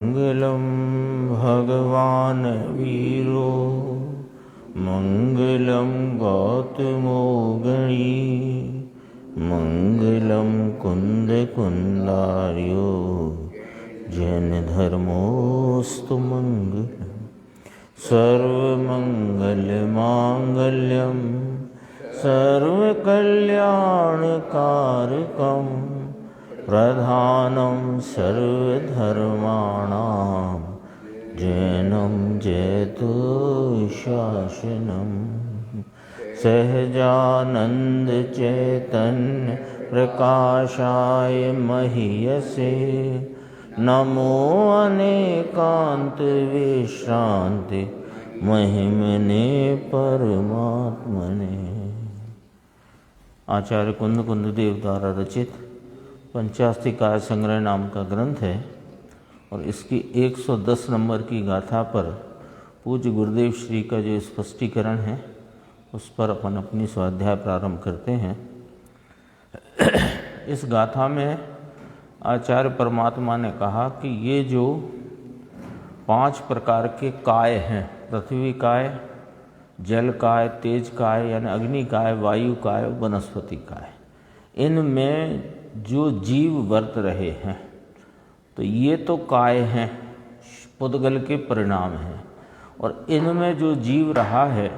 मंगलम भगवान वीरो मंगलम गौतमो गणी मंगलम कुंद कुंदार्यो जैन धर्मोस्तु मंगलम सर्वमंगल मांगल्यम सर्वकल्याणकारकम प्रधानं सर्वधर्माणां जैनं जयतु शासनं सहजानंद चैतन्य प्रकाशाय महीयसे नमो अनेकांत विश्रांति महिमने परमात्मने। आचार्य कुंद कुंददेव द्वारा रचित पंचास्तिकाय संग्रह नाम का ग्रंथ है और इसकी 110 नंबर की गाथा पर पूज्य गुरुदेव श्री का जो स्पष्टीकरण है उस पर अपन अपनी स्वाध्याय प्रारंभ करते हैं। इस गाथा में आचार्य परमात्मा ने कहा कि ये जो 5 प्रकार के काय हैं, पृथ्वी काय, जल काय, तेज काय यानी अग्नि काय, वायु काय, वनस्पति काय, इनमें जो जीव वर्त रहे हैं तो ये तो काय हैं, पुद्गल के परिणाम हैं, और इनमें जो जीव रहा है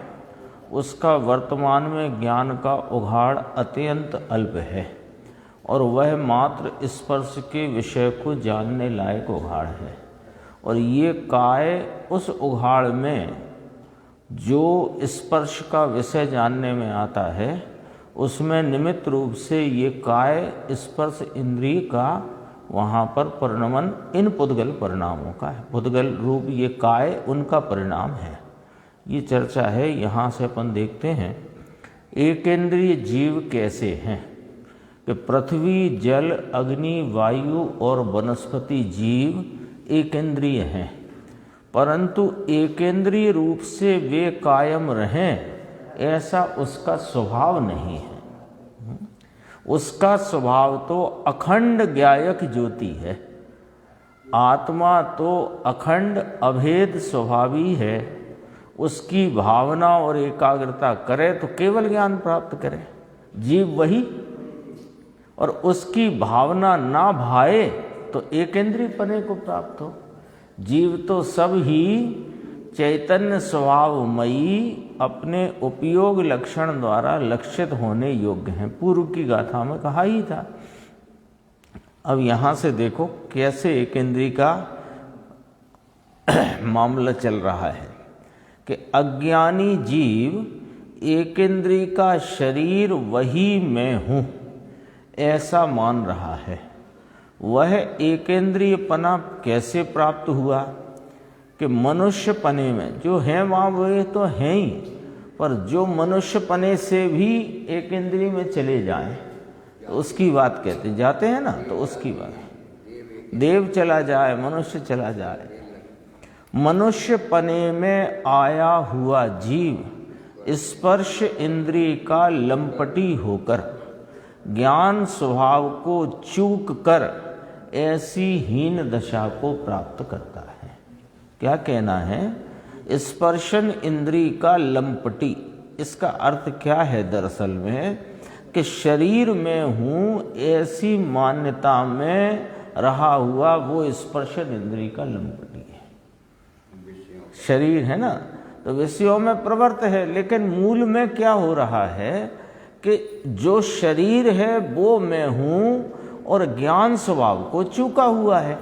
उसका वर्तमान में ज्ञान का उघाड़ अत्यंत अल्प है और वह मात्र स्पर्श के विषय को जानने लायक उघाड़ है। और ये काय उस उघाड़ में जो स्पर्श का विषय जानने में आता है उसमें निमित्त रूप से ये काय स्पर्श इंद्रिय का वहाँ पर परिणमन इन पुद्गल परिणामों का है। पुद्गल रूप ये काय उनका परिणाम है। ये चर्चा है। यहाँ से अपन देखते हैं एकेंद्रीय जीव कैसे हैं कि पृथ्वी, जल, अग्नि, वायु और वनस्पति जीव एकेंद्रीय हैं, परंतु एकेंद्रीय रूप से वे कायम रहें ऐसा उसका स्वभाव नहीं है। उसका स्वभाव तो अखंड ज्ञायक ज्योति है। आत्मा तो अखंड अभेद स्वभावी है। उसकी भावना और एकाग्रता करे तो केवल ज्ञान प्राप्त करे, जीव वही, और उसकी भावना ना भाए तो एकेंद्रीय पने को प्राप्त हो। जीव तो सब ही चैतन्य स्वभावमयी अपने उपयोग लक्षण द्वारा लक्षित होने योग्य हैं। पूर्व की गाथा में कहा ही था। अब यहाँ से देखो कैसे एकेंद्रीय का मामला चल रहा है कि अज्ञानी जीव एकेंद्रीय का शरीर वही मैं हूँ ऐसा मान रहा है। वह एकेंद्रीयपना कैसे प्राप्त हुआ कि मनुष्य पने में जो है वहाँ वे तो हैं ही, पर जो मनुष्य पने से भी एकेंद्रीय में चले जाएं तो उसकी बात कहते जाते हैं ना, तो उसकी बात देव चला जाए, मनुष्य चला जाए। मनुष्य पने में आया हुआ जीव स्पर्श इंद्रिय का लंपटी होकर ज्ञान स्वभाव को चूक कर ऐसी हीन दशा को प्राप्त करता है। क्या कहना है? स्पर्शन इंद्रिय का लंपटी, इसका अर्थ क्या है दरअसल में कि शरीर में हूँ ऐसी मान्यता में रहा हुआ वो स्पर्शन इंद्रिय का लंपटी है। शरीर है ना, तो विषयों में प्रवृत्त है, लेकिन मूल में क्या हो रहा है कि जो शरीर है वो मैं हूँ और ज्ञान स्वभाव को चूका हुआ है।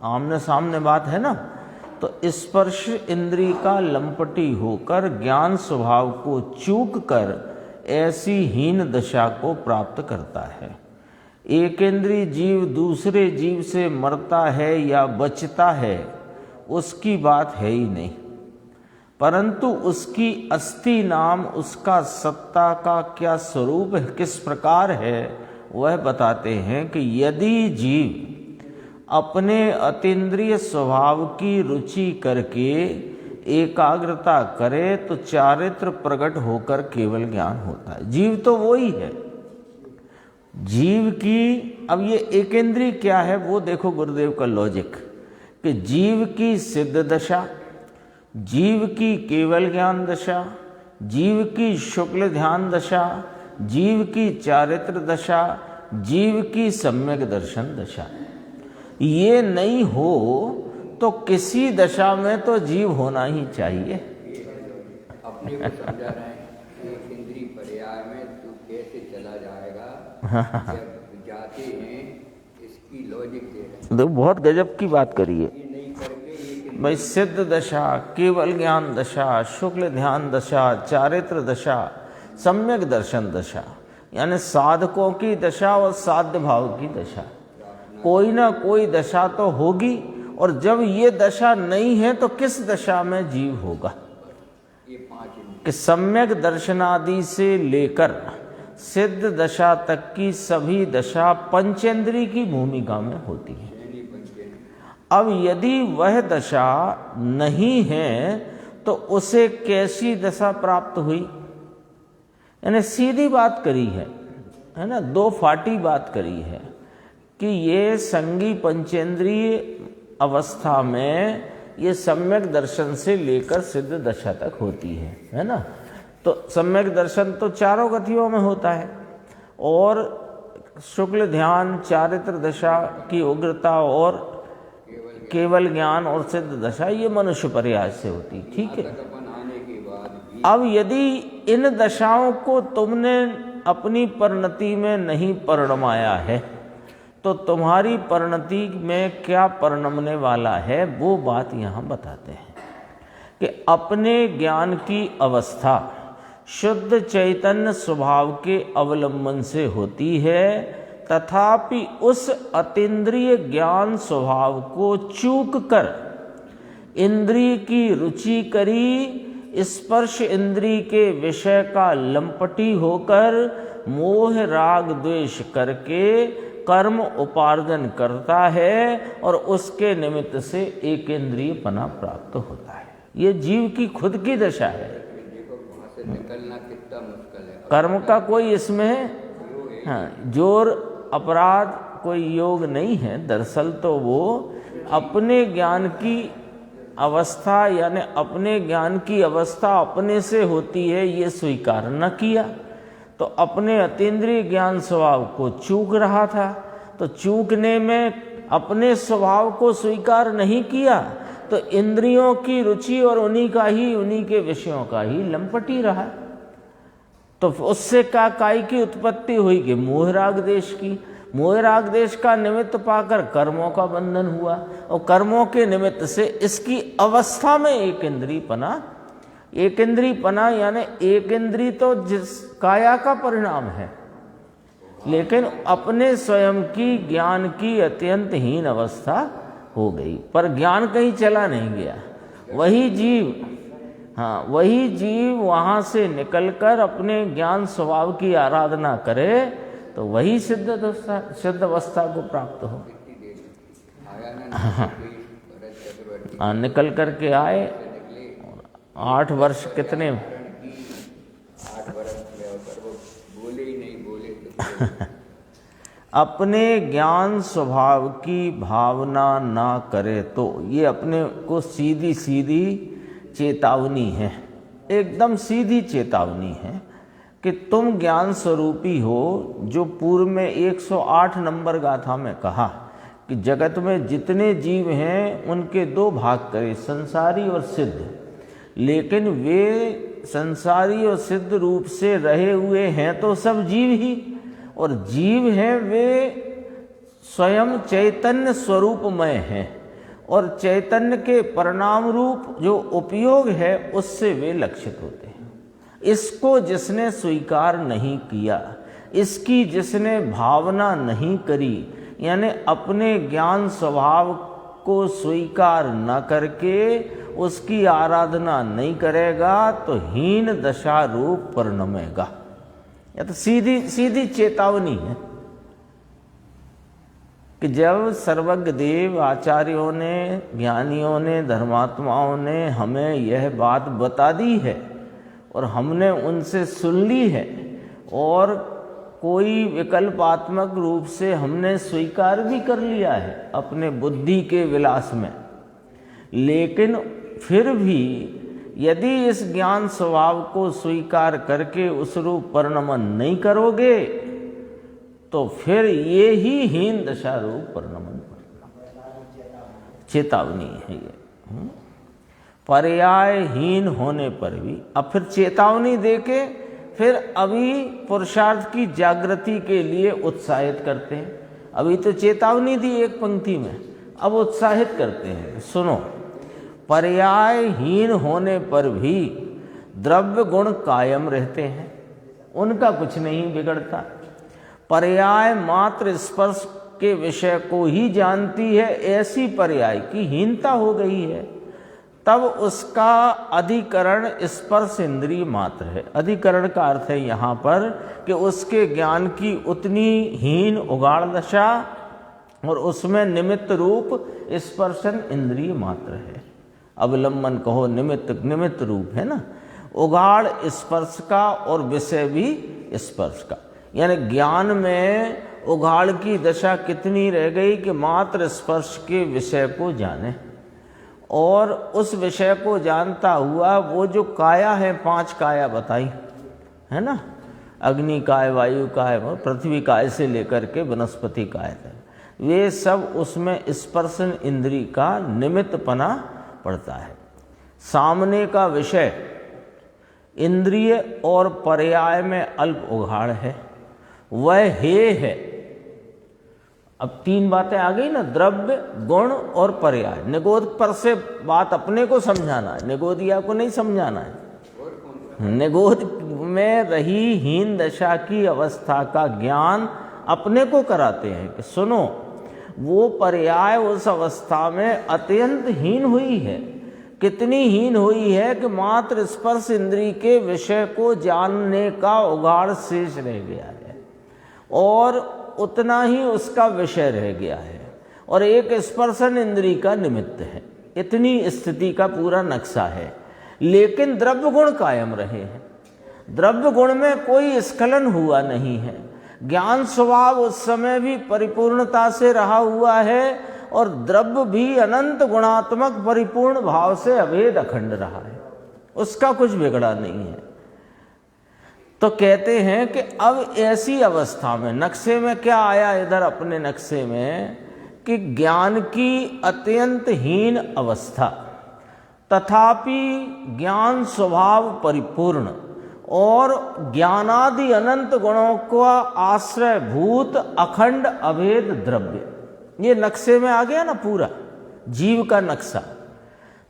आमने सामने बात है ना। तो स्पर्श इंद्रिय का लंपटी होकर ज्ञान स्वभाव को चूक कर ऐसी हीन दशा को प्राप्त करता है। एकेंद्रीय जीव दूसरे जीव से मरता है या बचता है उसकी बात है ही नहीं, परंतु उसकी अस्थि नाम उसका सत्ता का क्या स्वरूप है, किस प्रकार है, वह बताते हैं कि यदि जीव अपने अतीन्द्रिय स्वभाव की रुचि करके एकाग्रता करे तो चारित्र प्रकट होकर केवल ज्ञान होता है। जीव तो वो ही है। जीव की अब ये एकेंद्रीय क्या है वो देखो गुरुदेव का लॉजिक कि जीव की सिद्ध दशा, जीव की केवल ज्ञान दशा, जीव की शुक्ल ध्यान दशा, जीव की चारित्र दशा, जीव की सम्यक दर्शन दशा, ये नहीं हो तो किसी दशा में तो जीव होना ही चाहिए। अपने को समझा रहे हैं एक इंद्रिय पर्याय में तू कैसे चला जाएगा, जब जाते हैं इसकी लॉजिक दे रहे हैं। तो बहुत गजब की बात करिए ये नहीं करके भाई। सिद्ध दशा, केवल ज्ञान दशा, शुक्ल ध्यान दशा, चारित्र दशा, सम्यक दर्शन दशा, यानी साधकों की दशा और साध्य भाव की दशा, कोई ना कोई दशा तो होगी। और जब ये दशा नहीं है तो किस दशा में जीव होगा? ये 5 कि सम्यक दर्शनादि से लेकर सिद्ध दशा तक की सभी दशा पंचेंद्रिय की भूमिका में होती है। अब यदि वह दशा नहीं है तो उसे कैसी दशा प्राप्त हुई? यानी सीधी बात करी है ना, दो फाटी बात करी है कि ये संगी पंचेंद्रिय अवस्था में ये सम्यक दर्शन से लेकर सिद्ध दशा तक होती है ना। तो सम्यक दर्शन तो चारों गतियों में होता है, और शुक्ल ध्यान, चारित्र दशा की उग्रता और केवल ज्ञान और सिद्ध दशा ये मनुष्य पर्याय से होती, ठीक है। अब यदि इन दशाओं को तुमने अपनी परिणति में नहीं परिणमाया है तो तुम्हारी परिणति में क्या परिणमने वाला है, वो बात यहाँ बताते हैं कि अपने ज्ञान की अवस्था शुद्ध चैतन्य स्वभाव के अवलंबन से होती है, तथापि उस अतीन्द्रिय ज्ञान स्वभाव को चूक कर इंद्रिय की रुचि करी, स्पर्श इंद्रिय के विषय का लंपटी होकर मोह राग द्वेष करके कर्म उपार्जन करता है और उसके निमित्त से एक इंद्रियपना प्राप्त होता है। ये जीव की खुद की दशा है। देखो वहां से निकलना कितना मुश्किल है। कर्म का कोई इसमें जोर अपराध कोई योग नहीं है। दरअसल तो वो अपने ज्ञान की अवस्था, यानी अपने ज्ञान की अवस्था अपने से होती है, ये स्वीकार न किया तो अपने अतीन्द्रिय ज्ञान स्वभाव को चूक रहा था। तो चूकने में अपने स्वभाव को स्वीकार नहीं किया तो इंद्रियों की रुचि और उन्हीं के विषयों का ही लंपटी रहा। तो उससे काय की उत्पत्ति हुई कि मोह राग देश की। मोह राग देश का निमित्त पाकर कर्मों का बंधन हुआ, और कर्मों के निमित्त से इसकी अवस्था में एक इंद्रियपना यानी एक इंद्रिय तो जिस काया का परिणाम है, लेकिन अपने स्वयं की ज्ञान की अत्यंत हीन अवस्था हो गई। पर ज्ञान कहीं चला नहीं गया, वही जीव वहां से निकलकर अपने ज्ञान स्वभाव की आराधना करे तो वही सिद्ध अवस्था को प्राप्त हो। निकल करके आए 8 वर्ष कितने 8 वर्ष में होकर वो बोले ही नहीं बोले तो अपने ज्ञान स्वभाव की भावना ना करे तो ये अपने को सीधी चेतावनी है, एकदम सीधी चेतावनी है कि तुम ज्ञान स्वरूपी हो। जो पूर्व में 108 नंबर गाथा में कहा कि जगत में जितने जीव हैं उनके 2 भाग करे, संसारी और सिद्ध। लेकिन वे संसारी और सिद्ध रूप से रहे हुए हैं तो सब जीव ही, और जीव हैं वे स्वयं चैतन्य स्वरूपमय हैं, और चैतन्य के परिणाम रूप जो उपयोग है उससे वे लक्षित होते हैं। इसको जिसने स्वीकार नहीं किया, इसकी जिसने भावना नहीं करी, यानी अपने ज्ञान स्वभाव को स्वीकार न करके उसकी आराधना नहीं करेगा तो हीन दशा रूप परिणमेगा। या तो सीधी चेतावनी है कि जब सर्वज्ञ देव आचार्यों ने, ज्ञानियों ने, धर्मात्माओं ने हमें यह बात बता दी है और हमने उनसे सुन ली है और कोई विकल्पात्मक रूप से हमने स्वीकार भी कर लिया है अपने बुद्धि के विलास में लेकिन फिर भी यदि इस ज्ञान स्वभाव को स्वीकार करके उस रूप परिणमन नहीं करोगे तो फिर ये ही हीन दशा रूप परिणमन चेतावनी है ये। पर्यायहीन होने पर भी अब फिर चेतावनी देके फिर अभी पुरुषार्थ की जागृति के लिए उत्साहित करते हैं। अभी तो चेतावनी दी एक पंक्ति में, अब उत्साहित करते हैं। सुनो, पर्यायहीन होने पर भी द्रव्य गुण कायम रहते हैं, उनका कुछ नहीं बिगड़ता। पर्याय मात्र स्पर्श के विषय को ही जानती है, ऐसी पर्याय की हीनता हो गई है, तब उसका अधिकरण स्पर्श इंद्रिय मात्र है। अधिकरण का अर्थ है यहाँ पर कि उसके ज्ञान की उतनी हीन उगाड़ दशा और उसमें निमित्त रूप स्पर्शन इंद्रिय मात्र है। अवलंबन कहो, निमित्त रूप है ना, उगाड़ स्पर्श का और विषय भी स्पर्श का। यानी ज्ञान में उगाड़ की दशा कितनी रह गई कि मात्र स्पर्श के विषय को जाने, और उस विषय को जानता हुआ वो जो काया है, 5 काया बताई है ना, अग्नि काय, वायु काय, पृथ्वी काय से लेकर के वनस्पति काय तक, वे सब उसमें स्पर्शन इंद्री का निमित्तपना पड़ता है। सामने का विषय इंद्रिय और पर्याय में अल्प उघाड़ है, वह हे है। अब 3 बातें आ गई ना, द्रव्य, गुण और पर्याय। निगोद पर से बात अपने को समझाना है, निगोदिया को नहीं समझाना है। निगोद में रही हीन दशा की अवस्था का ज्ञान अपने को कराते हैं कि सुनो, वो पर्याय उस अवस्था में अत्यंत हीन हुई है। कितनी हीन हुई है कि मात्र स्पर्श इंद्री के विषय को जानने का उगाड़ शेष रह गया है, और उतना ही उसका विषय रह गया है, और एक स्पर्शन इंद्री का निमित्त है। इतनी स्थिति का पूरा नक्शा है। लेकिन द्रव्य गुण कायम रहे हैं, द्रव्य गुण में कोई स्खलन हुआ नहीं है। ज्ञान स्वभाव उस समय भी परिपूर्णता से रहा हुआ है, और द्रव्य भी अनंत गुणात्मक परिपूर्ण भाव से अभेद अखंड रहा है, उसका कुछ बिगड़ा नहीं है। तो कहते हैं कि अब ऐसी अवस्था में, नक्शे में क्या आया इधर अपने नक्शे में, कि ज्ञान की अत्यंत हीन अवस्था, तथापि ज्ञान स्वभाव परिपूर्ण और ज्ञानादि अनंत गुणों का आश्रयभूत अखंड अभेद द्रव्य, ये नक्शे में आ गया ना पूरा जीव का नक्शा।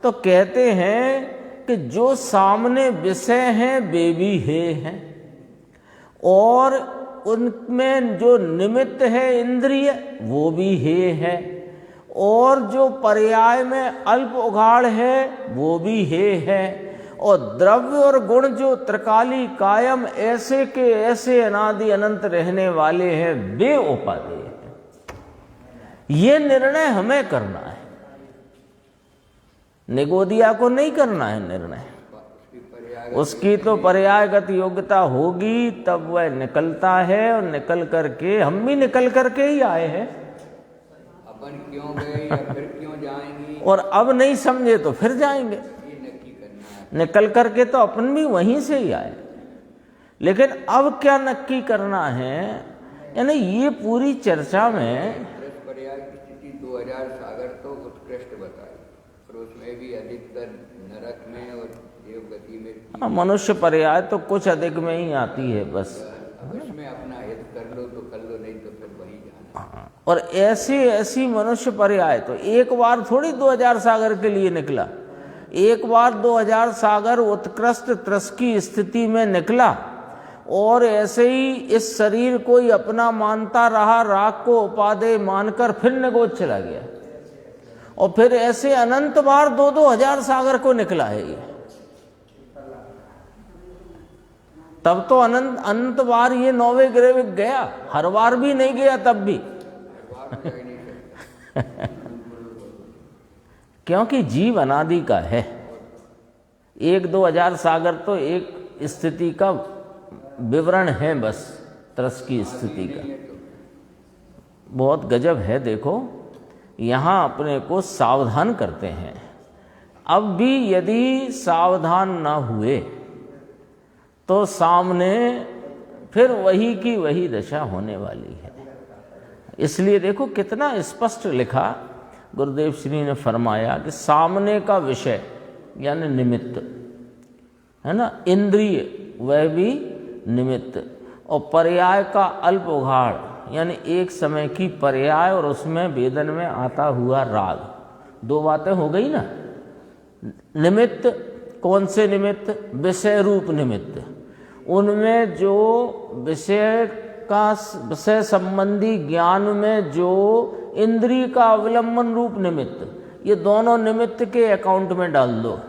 तो कहते हैं कि जो सामने विषय हैं वे भी हे हैं, और उनमें जो निमित्त है इंद्रिय वो भी हे है, और जो पर्याय में अल्प उघाड़ है वो भी हे है, और द्रव्य और गुण जो त्रिकाली कायम ऐसे के ऐसे अनादि अनंत रहने वाले हैं वे उपादेय हैं। ये निर्णय हमें करना है, निगोदिया को नहीं करना है निर्णय। उसकी तो पर्यायगत योग्यता होगी तब वह निकलता है, और निकल करके, हम भी निकल करके ही आए हैं। अपन क्यों गए या फिर क्यों जाएंगे, और अब नहीं समझे तो फिर जाएंगे। ये नक्की करना है। निकल करके तो अपन भी वहीं से ही आए, लेकिन अब क्या नक्की करना है, यानी ये पूरी चर्चा में पर्याय की स्थिति 2000 सागर तो उत्कृष्ट बताई, और उसमें भी अधिकतर नरक में और देवगति में। मनुष्य पर्याय तो कुछ अधिक में ही आती है बस, उसमें अपना हित कर लो तो कर लो, नहीं तो फिर वहीं जाना। और ऐसी मनुष्य पर्याय तो एक बार थोड़ी 2000 सागर के लिए निकला, एक बार 2000 सागर उत्कृष्ट त्रस की स्थिति में निकला, और ऐसे ही इस शरीर को ही अपना मानता रहा, राग को उपादेय मानकर फिर निगोद चला गया, और फिर ऐसे अनंत बार 2000 सागर को निकला है ये। तब तो अनंत बार ये 9वें ग्रह गया, हर बार भी नहीं गया तब भी क्योंकि जीव अनादि का है। 1-2 सागर तो एक स्थिति का विवरण है बस, त्रस की स्थिति का। बहुत गजब है। देखो यहाँ अपने को सावधान करते हैं अब भी यदि सावधान ना हुए तो सामने फिर वही की वही दशा होने वाली है। इसलिए देखो कितना स्पष्ट लिखा गुरुदेव श्री ने फरमाया कि सामने का विषय यानी निमित्त है ना, इंद्रिय वह भी निमित्त, और पर्याय का अल्प उघाड़ यानी एक समय की पर्याय और उसमें वेदन में आता हुआ राग, दो बातें हो गई ना। निमित्त कौन से निमित्त? विषय रूप निमित्त, उनमें जो विषय संबंधी ज्ञान में जो इंद्रिय का अवलंबन रूप निमित्त, ये दोनों निमित्त के अकाउंट में डाल दो,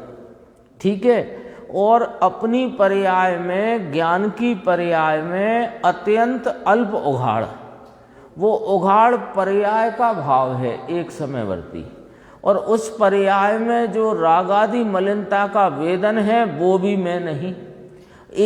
ठीक है। और अपनी पर्याय में, ज्ञान की पर्याय में अत्यंत अल्प उघाड़, वो उघाड़ पर्याय का भाव है एक समयवर्ती, और उस पर्याय में जो रागादि मलिनता का वेदन है वो भी मैं नहीं,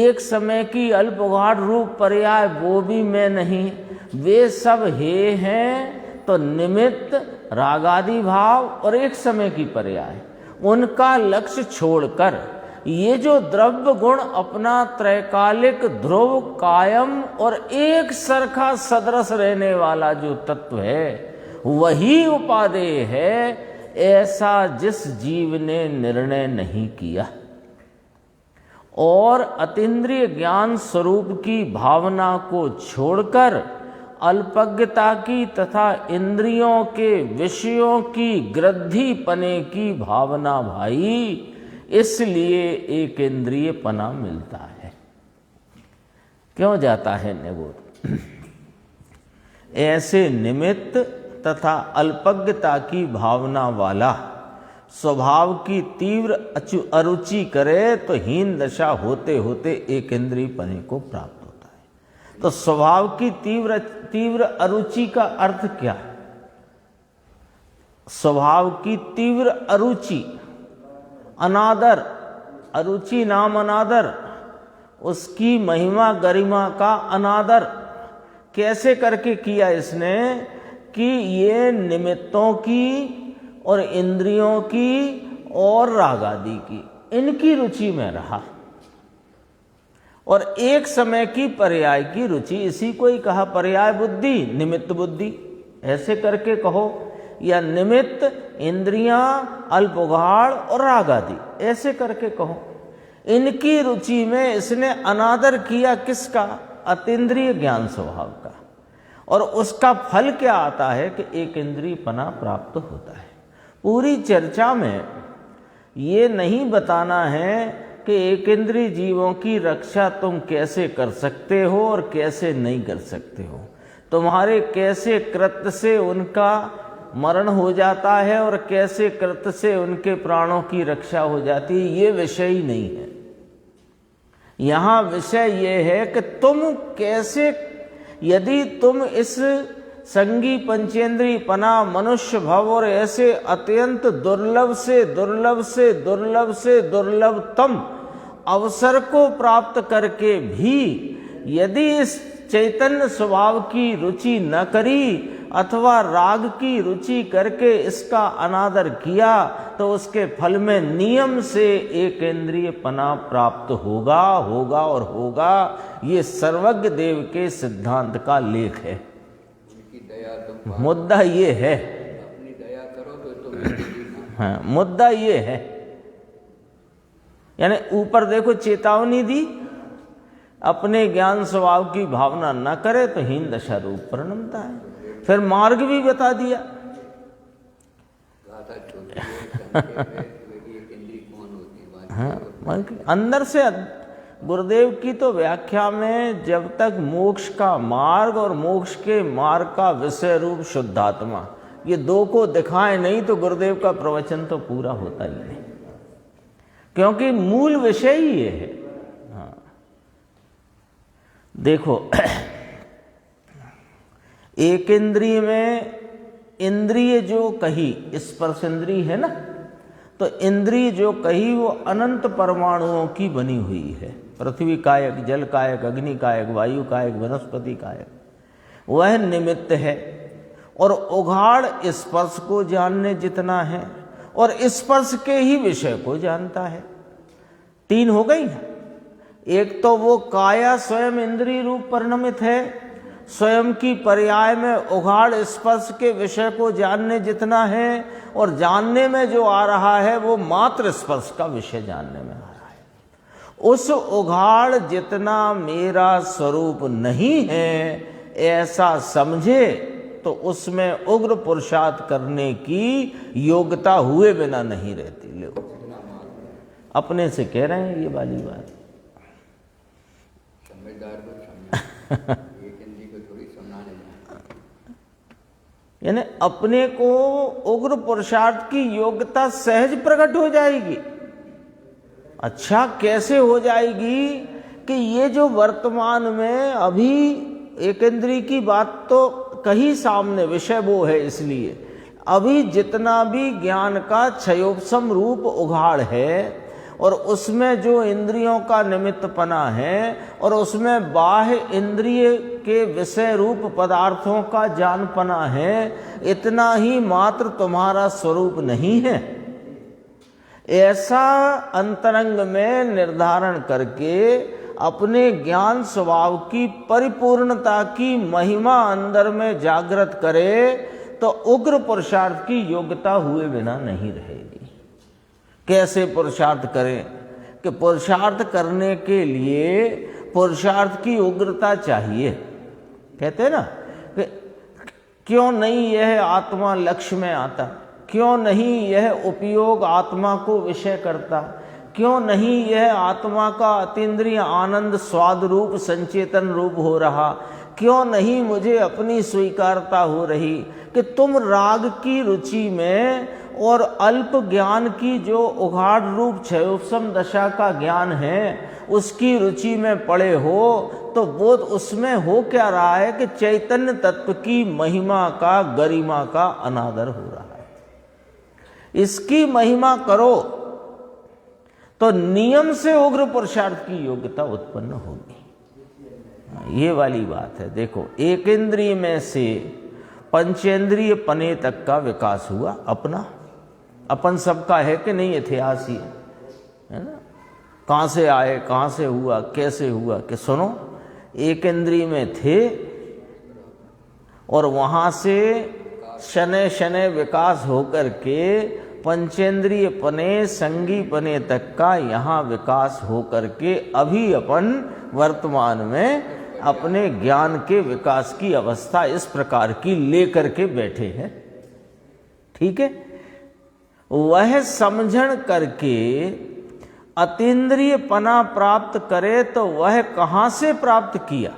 एक समय की अल्प उघाड़ रूप पर्याय वो भी मैं नहीं, वे सब हे हैं। तो निमित्त, रागादि भाव और एक समय की पर्याय, उनका लक्ष्य छोड़कर ये जो द्रव्य गुण अपना त्रैकालिक ध्रुव कायम और एक सरखा सदृश रहने वाला जो तत्व है वही उपादेय है, ऐसा जिस जीव ने निर्णय नहीं किया और अतीन्द्रिय ज्ञान स्वरूप की भावना को छोड़कर अल्पज्ञता की तथा इंद्रियों के विषयों की गृद्धि पने की भावना भाई, इसलिए एक इंद्रिय पना मिलता है। क्यों जाता है निगुण? ऐसे निमित्त तथा अल्पज्ञता की भावना वाला स्वभाव की तीव्र अरुचि करे तो हीन दशा होते होते एक इंद्रिय पने को प्राप्त होता है। तो स्वभाव की तीव्र अरुचि का अर्थ क्या? स्वभाव की तीव्र अरुचि, अनादर, अरुचि नाम अनादर, उसकी महिमा गरिमा का अनादर कैसे करके किया इसने कि ये निमित्तों की और इंद्रियों की और राग आदि की, इनकी रुचि में रहा और एक समय की पर्याय की रुचि, इसी को ही कहा पर्याय बुद्धि, निमित्त बुद्धि ऐसे करके कहो, या निमित्त इंद्रियां, अल्प उघाड़ और राग आदि ऐसे करके कहो। इनकी रुचि में इसने अनादर किया किसका? अतीन्द्रिय ज्ञान स्वभाव का, और उसका फल क्या आता है कि एक इंद्रिय पना प्राप्त होता है। पूरी चर्चा में ये नहीं बताना है कि एक इंद्रिय जीवों की रक्षा तुम कैसे कर सकते हो और कैसे नहीं कर सकते हो, तुम्हारे कैसे कृत्य से उनका मरण हो जाता है और कैसे कृत्य से उनके प्राणों की रक्षा हो जाती है, ये विषय ही नहीं है। यहाँ विषय ये है कि तुम कैसे, यदि तुम इस संगी पंचेंद्रिय पना मनुष्य भव और ऐसे अत्यंत दुर्लभ से दुर्लभ से दुर्लभ से दुर्लभतम अवसर को प्राप्त करके भी यदि इस चैतन्य स्वभाव की रुचि न करी अथवा राग की रुचि करके इसका अनादर किया तो उसके फल में नियम से एक इंद्रिय पना प्राप्त होगा और होगा। ये सर्वज्ञ देव के सिद्धांत का लेख है। मुद्दा ये है, अपनी दया करो तो हाँ, मुद्दा ये है। यानी ऊपर देखो चेतावनी दी, अपने ज्ञान स्वभाव की भावना न करे तो हीन दशा रूप परिणमता है। फिर मार्ग भी बता दिया। हाँ, अंदर से गुरुदेव की तो व्याख्या में जब तक मोक्ष का मार्ग और मोक्ष के मार्ग का विषय रूप शुद्धात्मा, ये दो को दिखाए नहीं तो गुरुदेव का प्रवचन तो पूरा होता ही नहीं, क्योंकि मूल विषय ही ये है। हाँ, देखो एक इंद्रिय में, इंद्रिय जो कही स्पर्श इंद्रिय है ना, तो इंद्रिय जो कही वो अनंत परमाणुओं की बनी हुई है। पृथ्वी कायक, जल कायक, अग्नि कायक, वायु कायक, वनस्पति कायक, वह निमित्त है। और उघाड़ स्पर्श को जानने जितना है, और स्पर्श के ही विषय को जानता है। 3 हो गई। एक तो वो काया स्वयं इंद्रिय रूप परिणमित है, स्वयं की पर्याय में उघाड़ स्पर्श के विषय को जानने जितना है, और जानने में जो आ रहा है वो मात्र स्पर्श का विषय जानने में आ रहा है। उस उघाड़ जितना मेरा स्वरूप नहीं है ऐसा समझे तो उसमें उग्र पुरुषार्थ करने की योग्यता हुए बिना नहीं रहती। लो अपने से कह रहे हैं ये वाली बात। समझदार को समझा, एक इंद्री को थोड़ी समझाने जाए। यानी अपने को उग्र पुरुषार्थ की योग्यता सहज प्रकट हो जाएगी। अच्छा कैसे हो जाएगी कि ये जो वर्तमान में अभी एक इंद्री की बात तो कहीं सामने, विषय वो है, इसलिए अभी जितना भी ज्ञान का क्षयोपम रूप उघाड़ है और उसमें जो इंद्रियों का निमित्तपना है और उसमें बाह्य इंद्रिय के विषय रूप पदार्थों का जानपना है, इतना ही मात्र तुम्हारा स्वरूप नहीं है। ऐसा अंतरंग में निर्धारण करके अपने ज्ञान स्वभाव की परिपूर्णता की महिमा अंदर में जागृत करे तो उग्र पुरुषार्थ की योग्यता हुए बिना नहीं रहेगी। कैसे पुरुषार्थ करें कि पुरुषार्थ करने के लिए पुरुषार्थ की उग्रता चाहिए। कहते हैं ना कि क्यों नहीं यह आत्मा लक्ष्य में आता, क्यों नहीं यह उपयोग आत्मा को विषय करता, क्यों नहीं यह आत्मा का अतीन्द्रिय आनंद स्वाद रूप संचेतन रूप हो रहा, क्यों नहीं मुझे अपनी स्वीकारता हो रही कि तुम राग की रुचि में और अल्प ज्ञान की जो उघाड़ रूप क्षयोपम दशा का ज्ञान है उसकी रुचि में पड़े हो, तो वो उसमें हो क्या रहा है कि चैतन्य तत्व की महिमा का, गरिमा का अनादर हो रहा है। इसकी महिमा करो तो नियम से उग्र पुरुषार्थ की योग्यता उत्पन्न होगी। ये वाली बात है। देखो एक इंद्रिय में से पंचेंद्रिय पने तक का विकास हुआ अपना, अपन सबका है कि नहीं, इतिहास ही है ना। कहाँ से आए, कहाँ से हुआ, कैसे हुआ कि सुनो, एक इंद्रिय में थे और वहाँ से शनै शनै विकास होकर के पंचेंद्रिय पने, संगी पने तक का यहाँ विकास होकर के अभी अपन वर्तमान में अपने ज्ञान के विकास की अवस्था इस प्रकार की लेकर के बैठे हैं। ठीक है, वह समझण करके अतीन्द्रिय पना प्राप्त करे तो वह कहाँ से प्राप्त किया।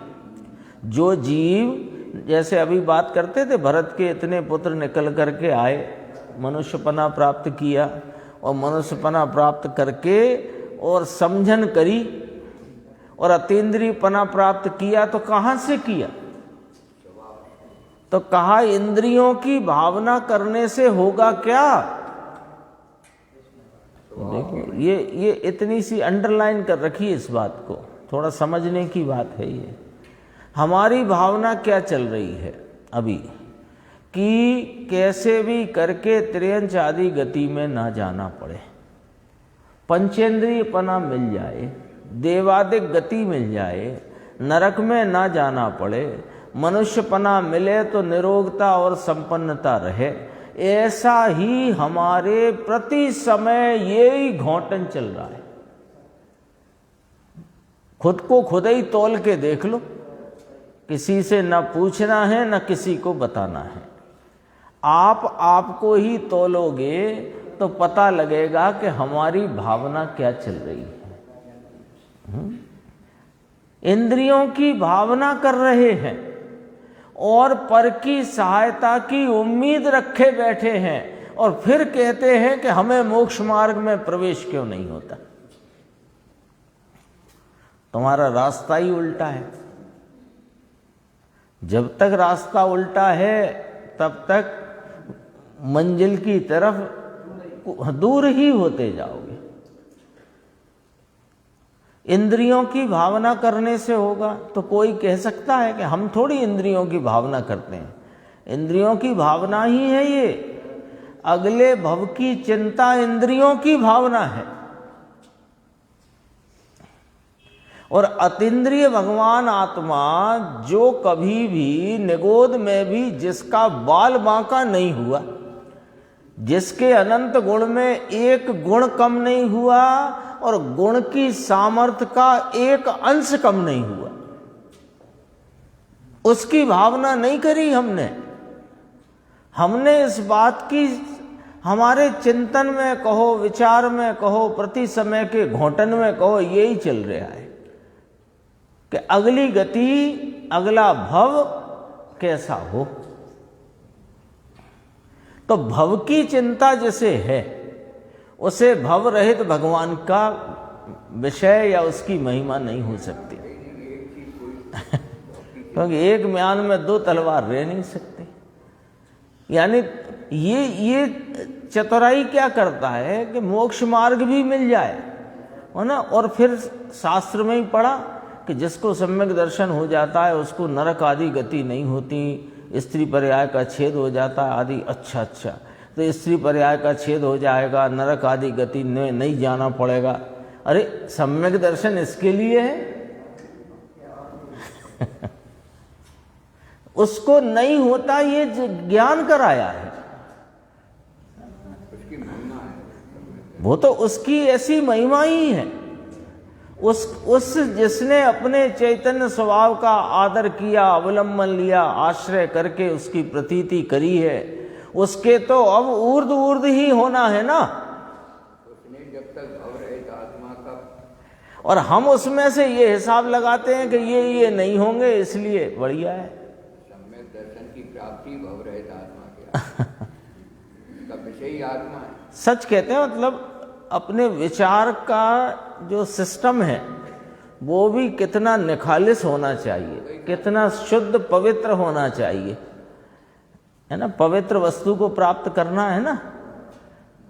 जो जीव, जैसे अभी बात करते थे, भरत के इतने पुत्र निकल करके आए, मनुष्यपना प्राप्त किया और मनुष्यपना प्राप्त करके और समझन करी और अतीन्द्रियपना प्राप्त किया, तो कहाँ से किया? तो कहा इंद्रियों की भावना करने से होगा क्या। देखो ये इतनी सी अंडरलाइन कर रखी है इस बात को, थोड़ा समझने की बात है ये। हमारी भावना क्या चल रही है अभी कि कैसे भी करके त्रियंच आदि गति में ना जाना पड़े, पंचेंद्रियपना मिल जाए, देवादिक गति मिल जाए, नरक में ना जाना पड़े, मनुष्यपना मिले तो निरोगता और संपन्नता रहे। ऐसा ही हमारे प्रति समय यही घोंटन चल रहा है। खुद को खुद ही तौल के देख लो, किसी से न पूछना है न किसी को बताना है। आप आपको ही तौलोगे तो पता लगेगा कि हमारी भावना क्या चल रही है। इंद्रियों की भावना कर रहे हैं और पर की सहायता की उम्मीद रखे बैठे हैं और फिर कहते हैं कि हमें मोक्ष मार्ग में प्रवेश क्यों नहीं होता। तुम्हारा रास्ता ही उल्टा है। जब तक रास्ता उल्टा है तब तक मंजिल की तरफ दूर ही होते जाओगे। इंद्रियों की भावना करने से होगा तो कोई कह सकता है कि हम थोड़ी इंद्रियों की भावना करते हैं। इंद्रियों की भावना ही है ये। अगले भव की चिंता इंद्रियों की भावना है, और अतीन्द्रिय भगवान आत्मा जो कभी भी निगोद में भी जिसका बाल बांका नहीं हुआ, जिसके अनंत गुण में एक गुण कम नहीं हुआ और गुण की सामर्थ्य का एक अंश कम नहीं हुआ, उसकी भावना नहीं करी हमने। हमने इस बात की हमारे चिंतन में कहो, विचार में कहो, प्रति समय के घोंटन में कहो, यही चल रहा है कि अगली गति, अगला भव कैसा हो। तो भव की चिंता जैसे है, उसे भव रहित भगवान का विषय या उसकी महिमा नहीं हो सकती। क्योंकि एक म्यान में दो तलवार रह नहीं सकती। यानी ये चतुराई क्या करता है कि मोक्ष मार्ग भी मिल जाए, है ना। और फिर शास्त्र में ही पढ़ा कि जिसको सम्यक दर्शन हो जाता है उसको नरक आदि गति नहीं होती, स्त्री पर्याय का छेद हो जाता है आदि। अच्छा, तो स्त्री पर्याय का छेद हो जाएगा, नरक आदि गति में नहीं जाना पड़ेगा। अरे सम्यक दर्शन इसके लिए है। उसको नहीं होता, ये ज्ञान कराया है, वो तो उसकी ऐसी महिमा ही है। उस जिसने अपने चैतन्य स्वभाव का आदर किया, अवलंबन लिया, आश्रय करके उसकी प्रतीति करी है, उसके तो अब ऊर्ध्व ही होना है ना। उसने जब तक भव रहित आत्मा का, और हम उसमें से ये हिसाब लगाते हैं कि ये नहीं होंगे, इसलिए बढ़िया है। सम्यक दर्शन की प्राप्ति भव रहित आत्मा के का विषय ही आत्मा है। सच कहते हैं, मतलब अपने विचार का जो सिस्टम है वो भी कितना निखालिस होना चाहिए, कितना शुद्ध पवित्र होना चाहिए, है ना। पवित्र वस्तु को प्राप्त करना है ना,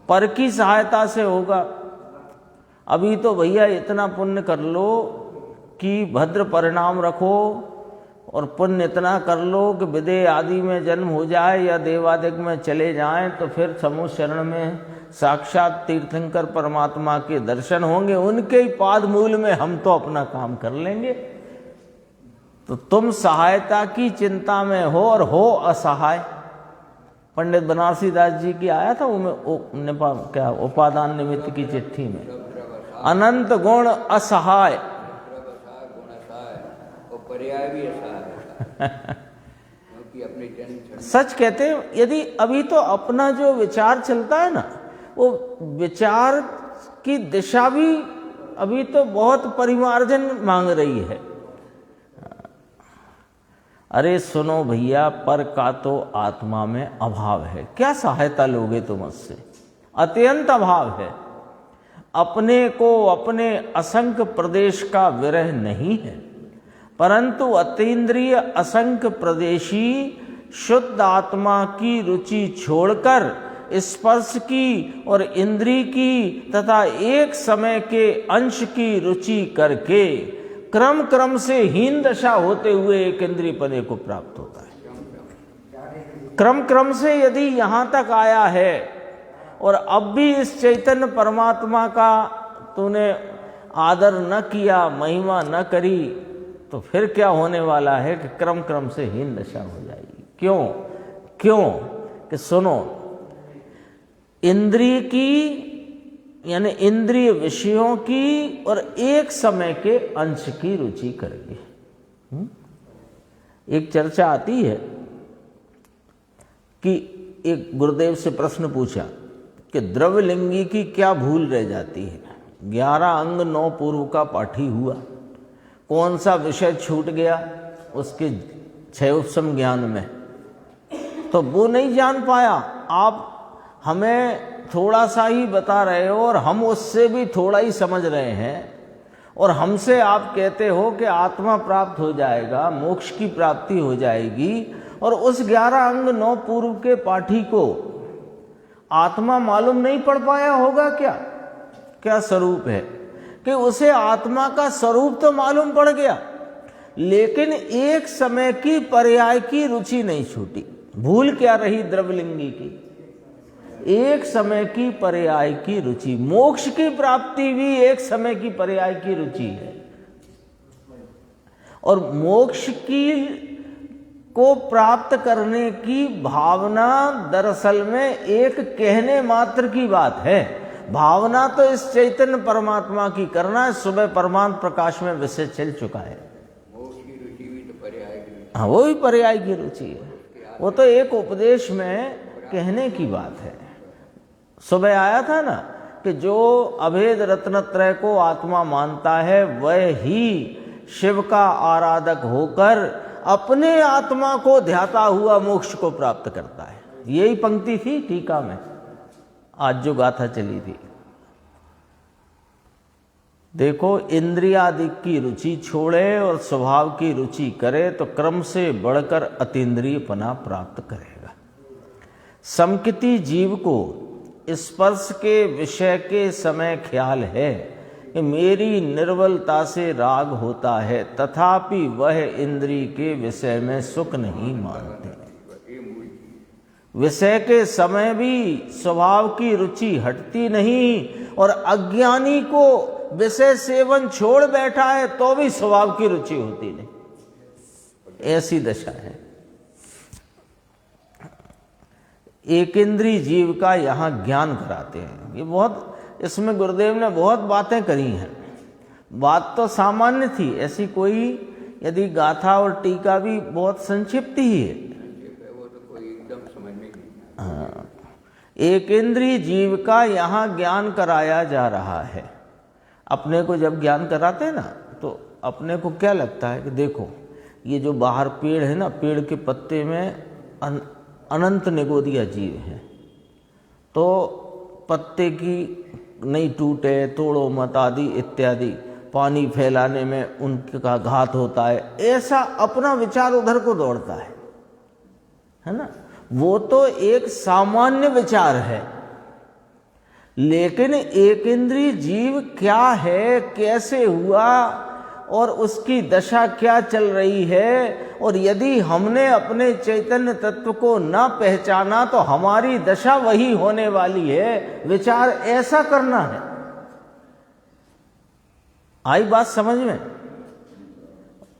पर की सहायता से होगा। अभी तो भैया इतना पुण्य कर लो कि भद्र परिणाम रखो, और पुण्य इतना कर लो कि विदेह आदि में जन्म हो जाए या देवादिक में चले जाएं, तो फिर समूह शरण में साक्षात तीर्थंकर परमात्मा के दर्शन होंगे। उनके ही पाद मूल में हम तो अपना काम कर लेंगे। तो तुम सहायता की चिंता में हो और हो असहाय। पंडित बनारसी दास जी की आया था क्या उपादान निमित्त की चिट्ठी में, अनंत गुण असहाय, पर्याय भी असहाय, क्योंकि अपने जन्म। सच कहते हैं, यदि अभी तो अपना जो विचार चलता है ना, वो विचार की दिशा भी अभी तो बहुत परिमार्जन मांग रही है। अरे सुनो भैया, पर का तो आत्मा में अभाव है, क्या सहायता लोगे तुम उससे? अत्यंत अभाव है। अपने को अपने असंख्य प्रदेश का विरह नहीं है, परंतु अतीन्द्रिय असंख्य प्रदेशी शुद्ध आत्मा की रुचि छोड़कर स्पर्श की और इंद्री की तथा एक समय के अंश की रुचि करके क्रम क्रम से हीन दशा होते हुए एक इंद्रिय पने को प्राप्त होता है। क्रम क्रम से यदि यहाँ तक आया है और अब भी इस चैतन्य परमात्मा का तूने आदर न किया, महिमा न करी, तो फिर क्या होने वाला है कि क्रम क्रम से हीन दशा हो जाएगी। क्यों कि सुनो, इंद्रिय की यानी इंद्रिय विषयों की और एक समय के अंश की रुचि करके। एक चर्चा आती है कि एक गुरुदेव से प्रश्न पूछा कि द्रव्यलिंगी की क्या भूल रह जाती है। 11 अंग 9 पूर्व का पाठी हुआ, कौन सा विषय छूट गया उसके 6 उपसम ज्ञान में, तो वो नहीं जान पाया। आप हमें थोड़ा सा ही बता रहे हो और हम उससे भी थोड़ा ही समझ रहे हैं, और हमसे आप कहते हो कि आत्मा प्राप्त हो जाएगा, मोक्ष की प्राप्ति हो जाएगी, और उस 11 अंग 9 पूर्व के पाठी को आत्मा मालूम नहीं पड़ पाया होगा। क्या स्वरूप है कि उसे आत्मा का स्वरूप तो मालूम पड़ गया, लेकिन एक समय की पर्याय की रुचि नहीं छूटी। भूल क्या रही द्रव्यलिंगी की? एक समय की पर्याय की रुचि। मोक्ष की प्राप्ति भी एक समय की पर्याय की रुचि है। और मोक्ष की को प्राप्त करने की भावना दरअसल में एक कहने मात्र की बात है। भावना तो इस चैतन्य परमात्मा की करना है। सुबह परमात्म प्रकाश में विषय चल चुका है। मोक्ष की रुचि भी तो पर्याय की रुचि। हाँ, वो भी पर्याय की रुचि है। वो तो एक उपदेश में कहने की बात है। सुबह आया था ना कि जो अभेद रत्नत्रय को आत्मा मानता है वह ही शिव का आराधक होकर अपने आत्मा को ध्याता हुआ मोक्ष को प्राप्त करता है। यही पंक्ति थी टीका में आज जो गाथा चली थी। देखो, इंद्रियादि की रुचि छोड़े और स्वभाव की रुचि करे तो क्रम से बढ़कर अतीन्द्रियपना प्राप्त करेगा। समकिति जीव को स्पर्श के विषय के समय ख्याल है कि मेरी निर्बलता से राग होता है, तथापि वह इंद्रिय के विषय में सुख नहीं मानते। विषय के समय भी स्वभाव की रुचि हटती नहीं, और अज्ञानी को विषय सेवन छोड़ बैठा है तो भी स्वभाव की रुचि होती नहीं। ऐसी दशा है। एक इंद्रिय जीव का यहाँ ज्ञान कराते हैं। ये बहुत, इसमें गुरुदेव ने बहुत बातें करी हैं। बात तो सामान्य थी, ऐसी कोई यदि गाथा और टीका भी बहुत संक्षिप्त ही है। वो तो कोई एकदम समझ में नहीं। हाँ, एक इंद्रिय जीव का यहाँ ज्ञान कराया जा रहा है। अपने को जब ज्ञान कराते हैं ना तो अपने को क्या लगता है कि देखो ये जो बाहर पेड़ है ना, पेड़ के पत्ते में अनंत निगोदिया जीव हैं, तो पत्ते की नहीं टूटे, तोड़ो मत आदि इत्यादि, पानी फैलाने में उनका घात होता है, ऐसा अपना विचार उधर को दौड़ता है ना। वो तो एक सामान्य विचार है, लेकिन एक इंद्रिय जीव क्या है, कैसे हुआ और उसकी दशा क्या चल रही है, और यदि हमने अपने चैतन्य तत्व को न पहचाना तो हमारी दशा वही होने वाली है। विचार ऐसा करना है। आई बात समझ में?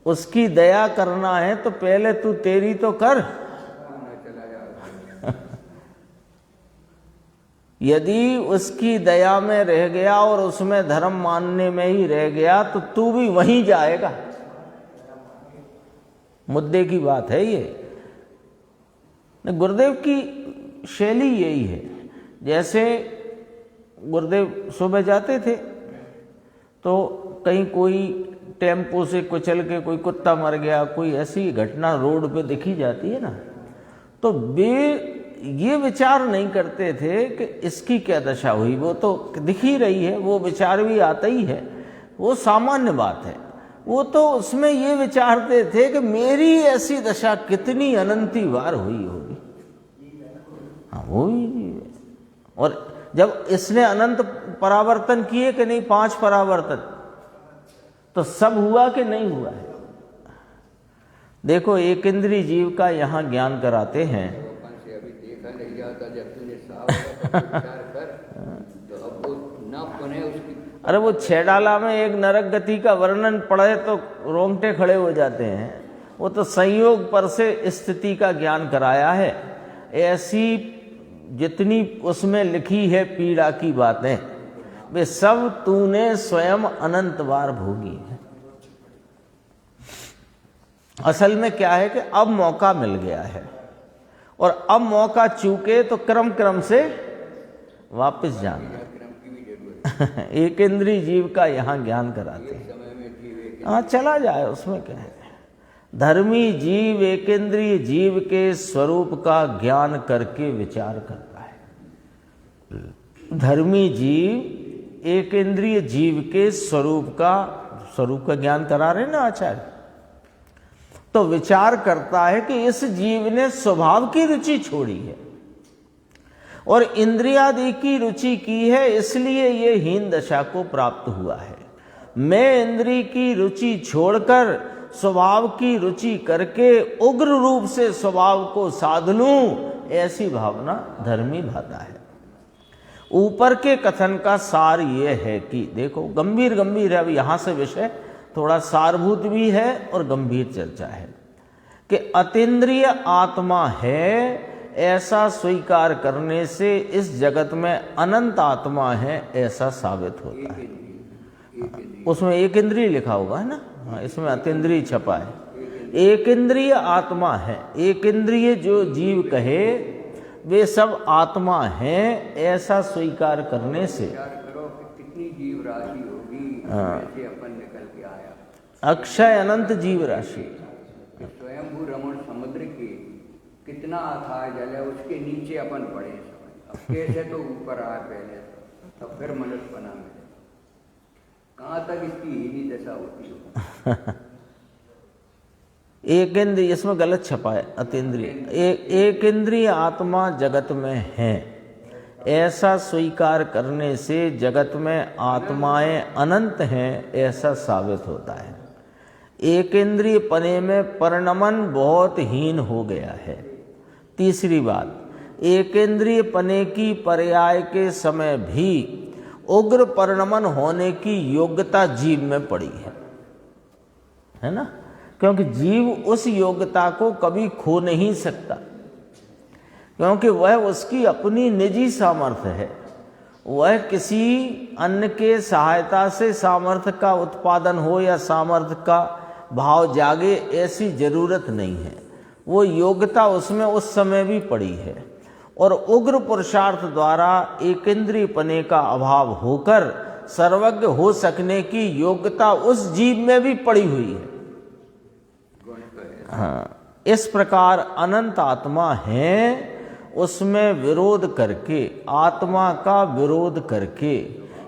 उसकी दया करना है तो पहले तू तेरी तो कर। यदि उसकी दया में रह गया और उसमें धर्म मानने में ही रह गया तो तू भी वहीं जाएगा। मुद्दे की बात है ये। गुरुदेव की शैली यही है। जैसे गुरुदेव सुबह जाते थे तो कहीं कोई टेम्पो से कुचल के कोई कुत्ता मर गया, कोई ऐसी घटना रोड पे दिखी जाती है ना, तो वे ये विचार नहीं करते थे कि इसकी क्या दशा हुई, वो तो दिख ही रही है, वो विचार भी आता ही है, वो सामान्य बात है। वो तो उसमें ये विचारते थे कि मेरी ऐसी दशा कितनी अनंती बार हुई होगी। हाँ, वो ही। और जब इसने अनंत परावर्तन किए कि नहीं, 5 परावर्तन, तो सब हुआ कि नहीं हुआ है। देखो, एक इंद्रिय जीव का यहाँ ज्ञान कराते हैं। नहीं जाता, जब तुझे साफ विचार कर तो अब वो ना बने उसकी। अरे वो 6 डाला में एक नरक गति का वर्णन पढ़े तो रोंगटे खड़े हो जाते हैं। वो तो संयोग पर से स्थिति का ज्ञान कराया है। ऐसी जितनी उसमें लिखी है पीड़ा की बातें, वे सब तूने स्वयं अनंत बार भोगी है। असल में क्या है कि अब मौका मिल गया है, और अब मौका चूके तो क्रम क्रम से वापस जाना। एक इंद्रिय जीव का यहाँ ज्ञान कराते हैं। हाँ, चला जाए, उसमें क्या है। धर्मी जीव एक इंद्रिय जीव के स्वरूप का ज्ञान करके विचार करता है। धर्मी जीव एक इंद्रिय जीव के स्वरूप का ज्ञान करा रहे ना आचार्य, तो विचार करता है कि इस जीव ने स्वभाव की रुचि छोड़ी है और इंद्रियादि की रुचि की है, इसलिए ये हीन दशा को प्राप्त हुआ है। मैं इंद्रिय की रुचि छोड़कर स्वभाव की रुचि करके उग्र रूप से स्वभाव को साध लूं, ऐसी भावना धर्मी भाता है। ऊपर के कथन का सार ये है कि देखो गंभीर गंभीर है, अब यहाँ से विषय थोड़ा सारभूत भी है और गंभीर चर्चा है कि अतीन्द्रिय आत्मा है ऐसा स्वीकार करने से इस जगत में अनंत आत्मा है ऐसा साबित होता है। उसमें एक इंद्रिय लिखा होगा है ना, हाँ, इसमें अतीन्द्रिय छपा है। एक इंद्रिय आत्मा है, एक इंद्रिय जो जीव कहे वे सब आत्मा हैं ऐसा स्वीकार करने से करो कि कितनी जीव राशि होगी, जैसे अपन निकल के आया अक्षय अनंत जीव राशि। स्वयंभू रमण समुद्र की कितना अथाह जल है, उसके नीचे अपन पड़े। अब कैसे तो ऊपर आए पहले, तब फिर मनुष्य बना मिले, कहाँ तक इसकी हीनी दशा होती हो। एक इंद्रिय, इसमें गलत छपा है अतीन्द्रिय, एक इंद्रिय आत्मा जगत में है ऐसा स्वीकार करने से जगत में आत्माएं अनंत हैं ऐसा साबित होता है। एक इंद्रिय पने में परिणमन बहुत हीन हो गया है। तीसरी बात, एक इंद्रिय पने की पर्याय के समय भी उग्र परिणमन होने की योग्यता जीव में पड़ी है ना, क्योंकि जीव उस योग्यता को कभी खो नहीं सकता, क्योंकि वह उसकी अपनी निजी सामर्थ्य है। वह किसी अन्य के सहायता से सामर्थ्य का उत्पादन हो या सामर्थ्य का भाव जागे ऐसी जरूरत नहीं है। वो योग्यता उसमें उस समय भी पड़ी है और उग्र पुरुषार्थ द्वारा एक इंद्रिय पने का अभाव होकर सर्वज्ञ हो सकने की योग्यता उस जीव में भी पड़ी हुई है। हाँ, इस प्रकार अनंत आत्मा है, उसमें विरोध करके, आत्मा का विरोध करके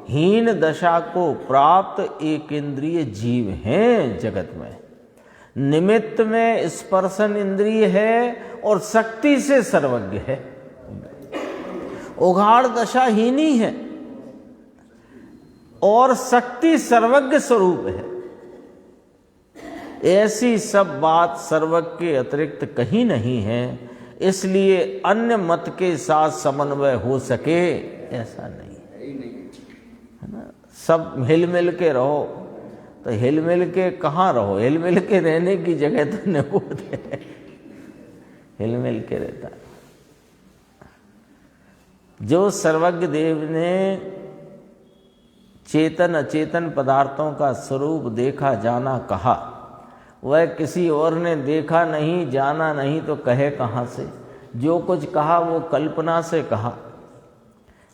हीन दशा को प्राप्त एक इंद्रिय जीव हैं जगत में। निमित्त में स्पर्शन इंद्रिय है और शक्ति से सर्वज्ञ है। उघाड़ दशा हीनी है और शक्ति सर्वज्ञ स्वरूप है। ऐसी सब बात सर्वज्ञ के अतिरिक्त कहीं नहीं है, इसलिए अन्य मत के साथ समन्वय हो सके ऐसा नहीं है ना। सब हिल मिल के रहो, तो हिल मिल के कहाँ रहो, हिल मिल के रहने की जगह तो निपुत है, हिल मिल के रहता है। जो सर्वज्ञ देव ने चेतन अचेतन पदार्थों का स्वरूप देखा जाना कहा, वह किसी और ने देखा नहीं जाना नहीं तो कहे कहाँ से। जो कुछ कहा वो कल्पना से कहा,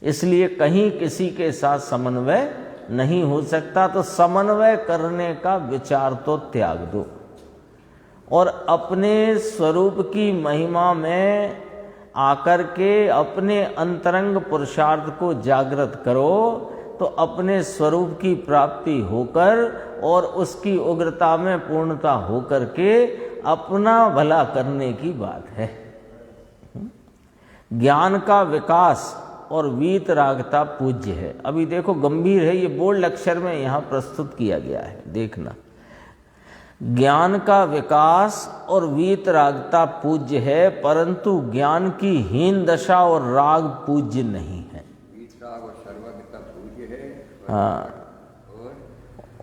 इसलिए कहीं किसी के साथ समन्वय नहीं हो सकता। तो समन्वय करने का विचार तो त्याग दो और अपने स्वरूप की महिमा में आकर के अपने अंतरंग पुरुषार्थ को जागृत करो, तो अपने स्वरूप की प्राप्ति होकर और उसकी उग्रता में पूर्णता होकर के अपना भला करने की बात है। ज्ञान का विकास और वीतरागता पूज्य है। अभी देखो गंभीर है, ये बोल्ड अक्षर में यहाँ प्रस्तुत किया गया है, देखना। ज्ञान का विकास और वीतरागता पूज्य है, परंतु ज्ञान की हीन दशा और राग पूज्य नहीं है। वीतराग और सर्वज्ञता पूज्य है, हाँ,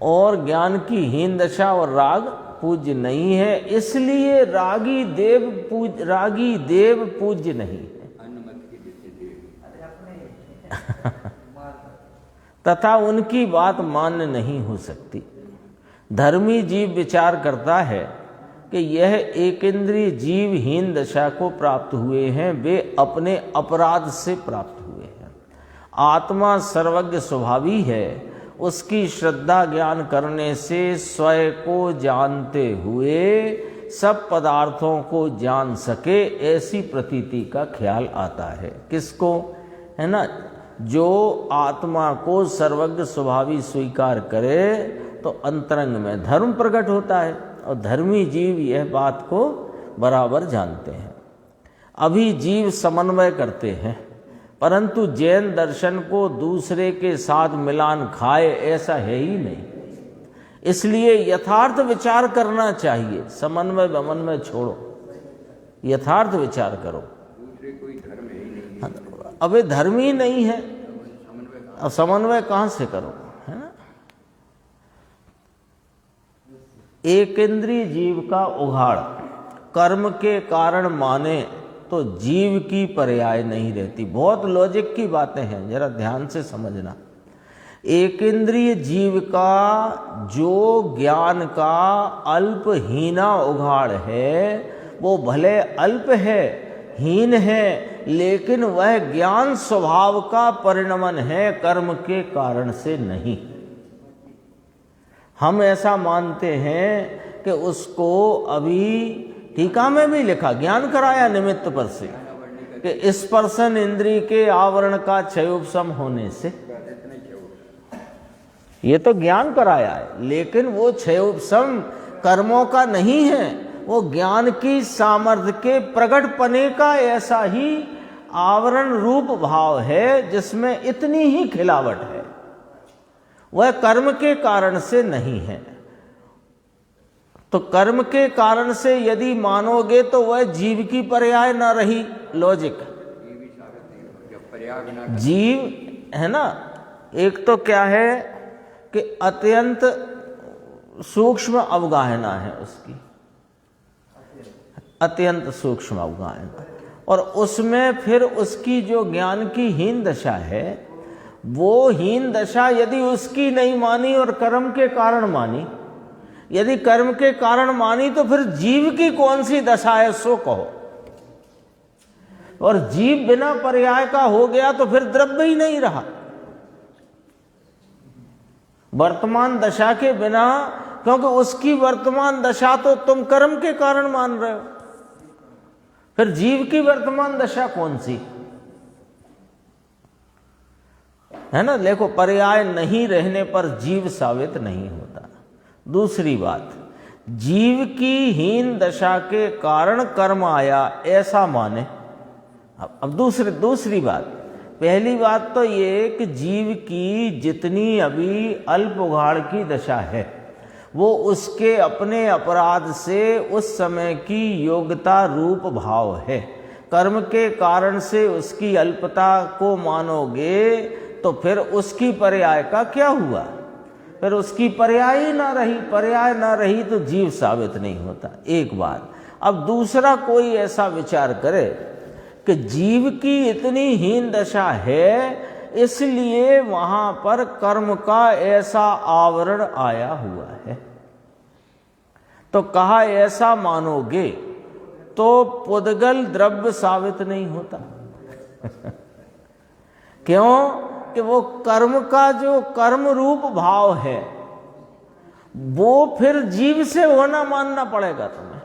और ज्ञान की हीन दशा और राग पूज्य नहीं है, इसलिए रागी देव पूज्य नहीं है। तथा उनकी बात मान्य नहीं हो सकती। धर्मी जीव विचार करता है कि यह एक इंद्रिय जीव हीन दशा को प्राप्त हुए हैं, वे अपने अपराध से प्राप्त हुए हैं। आत्मा सर्वज्ञ स्वभावी है, उसकी श्रद्धा ज्ञान करने से स्वयं को जानते हुए सब पदार्थों को जान सके ऐसी प्रतीति का ख्याल आता है। किसको? है ना, जो आत्मा को सर्वज्ञ स्वभावी स्वीकार करे तो अंतरंग में धर्म प्रकट होता है और धर्मी जीव यह बात को बराबर जानते हैं। अभी जीव समन्वय करते हैं, परंतु जैन दर्शन को दूसरे के साथ मिलान खाए ऐसा है ही नहीं। इसलिए यथार्थ विचार करना चाहिए, समन्वय बमन्वय छोड़ो, यथार्थ विचार करो। दूसरे कोई धर्म ही नहीं है। अबे धर्म ही नहीं है, अब समन्वय कहाँ से करो, है ना। एक इंद्रिय जीव का उघाड़ कर्म के कारण माने तो जीव की पर्याय नहीं रहती। बहुत लॉजिक की बातें हैं, जरा ध्यान से समझना। एक इंद्रिय जीव का जो ज्ञान का अल्पहीना उघाड़ है, वो भले अल्प है, हीन है, लेकिन वह ज्ञान स्वभाव का परिणमन है, कर्म के कारण से नहीं। हम ऐसा मानते हैं कि उसको अभी टीका में भी लिखा, ज्ञान कराया निमित्त पर से, कि स्पर्शन इंद्रिय के आवरण का क्षयोपशम होने से, ये तो ज्ञान कराया है, लेकिन वो क्षयोपशम कर्मों का नहीं है, वो ज्ञान की सामर्थ्य के प्रकट पने का ऐसा ही आवरण रूप भाव है जिसमें इतनी ही खिलावट है, वह कर्म के कारण से नहीं है। तो कर्म के कारण से यदि मानोगे तो वह जीव की पर्याय ना रही, लॉजिक। जीव है ना, एक तो क्या है कि अत्यंत सूक्ष्म अवगाहना है उसकी, अत्यंत सूक्ष्म अवगाहना, और उसमें फिर उसकी जो ज्ञान की हीन दशा है, वो हीन दशा यदि उसकी नहीं मानी और कर्म के कारण मानी, यदि कर्म के कारण मानी तो फिर जीव की कौन सी दशा है सो कहो। और जीव बिना पर्याय का हो गया तो फिर द्रव्य ही नहीं रहा। वर्तमान दशा के बिना, क्योंकि उसकी वर्तमान दशा तो तुम कर्म के कारण मान रहे हो, फिर जीव की वर्तमान दशा कौन सी है ना। देखो, पर्याय नहीं रहने पर जीव साबित नहीं होता। दूसरी बात, जीव की हीन दशा के कारण कर्म आया ऐसा माने। अब दूसरी बात, पहली बात तो ये कि जीव की जितनी अभी अल्प उघाड़ की दशा है, वो उसके अपने अपराध से उस समय की योग्यता रूप भाव है। कर्म के कारण से उसकी अल्पता को मानोगे तो फिर उसकी पर्याय का क्या हुआ, फिर उसकी पर्याय ही ना रही। पर्याय ना रही तो जीव साबित नहीं होता, एक बात। अब दूसरा, कोई ऐसा विचार करे कि जीव की इतनी हीन दशा है इसलिए वहां पर कर्म का ऐसा आवरण आया हुआ है, तो कहा ऐसा मानोगे तो पुद्गल द्रव्य साबित नहीं होता। क्यों कि वो कर्म का जो कर्म रूप भाव है वो फिर जीव से होना मानना पड़ेगा तुम्हें।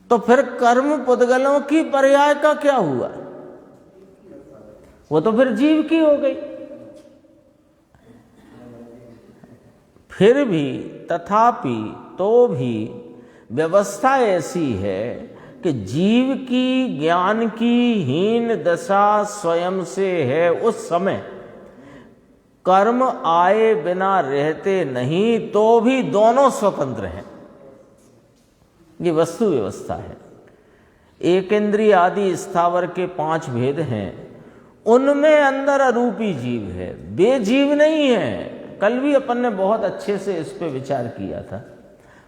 तो फिर कर्म पुद्गलों की पर्याय का क्या हुआ, वो तो फिर जीव की हो गई। फिर भी तथापि तो भी व्यवस्था ऐसी है कि जीव की ज्ञान की हीन दशा स्वयं से है, उस समय कर्म आए बिना रहते नहीं, तो भी दोनों स्वतंत्र हैं। ये वस्तु व्यवस्था है। एक इंद्रिय आदि स्थावर के 5 भेद हैं, उनमें अंदर अरूपी जीव है, बेजीव नहीं है। कल भी अपन ने बहुत अच्छे से इस पे विचार किया था।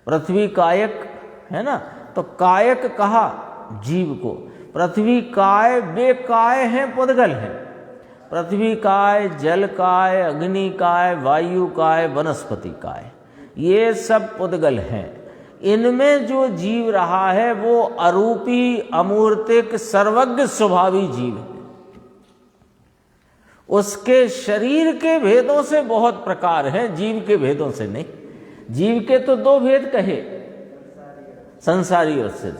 पृथ्वी कायक है ना, तो कायक कहा जीव को, पृथ्वी काय, बेकाय हैं, पुद्गल हैं। पृथ्वी काय, जल काय, अग्नि काय, वायु काय, वनस्पति काय, ये सब पुद्गल हैं। इनमें जो जीव रहा है वो अरूपी, अमूर्तिक, सर्वज्ञ स्वभावी जीव है। उसके शरीर के भेदों से बहुत प्रकार हैं, जीव के भेदों से नहीं। जीव के तो 2 भेद कहे, संसारी और सिद्ध।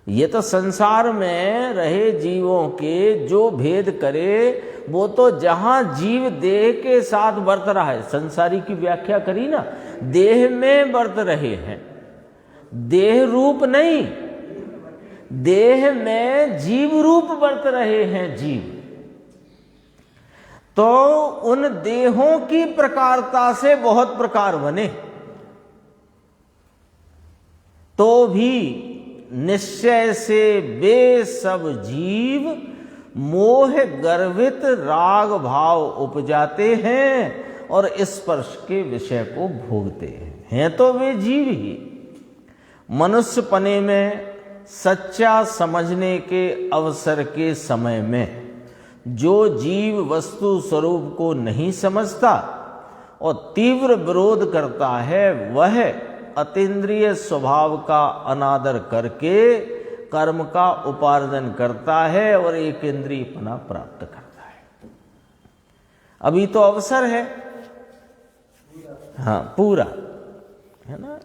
ये तो संसार में रहे जीवों के जो भेद करे, वो तो जहां जीव देह के साथ बरत रहा है, संसारी की व्याख्या करी ना, देह में बरत रहे हैं, देह रूप नहीं, देह में जीव रूप बरत रहे हैं जीव। तो उन देहों की प्रकारता से बहुत प्रकार बने, तो भी निश्चय से वे सब जीव मोह गर्भित राग भाव उपजाते हैं और स्पर्श के विषय को भोगते हैं तो वे जीव ही। मनुष्य पने में सच्चा समझने के अवसर के समय में जो जीव वस्तु स्वरूप को नहीं समझता और तीव्र विरोध करता है, वह अतीन्द्रिय स्वभाव का अनादर करके कर्म का उपार्जन करता है और एक इंद्रियपना प्राप्त करता है। अभी तो अवसर है, हाँ पूरा है ना,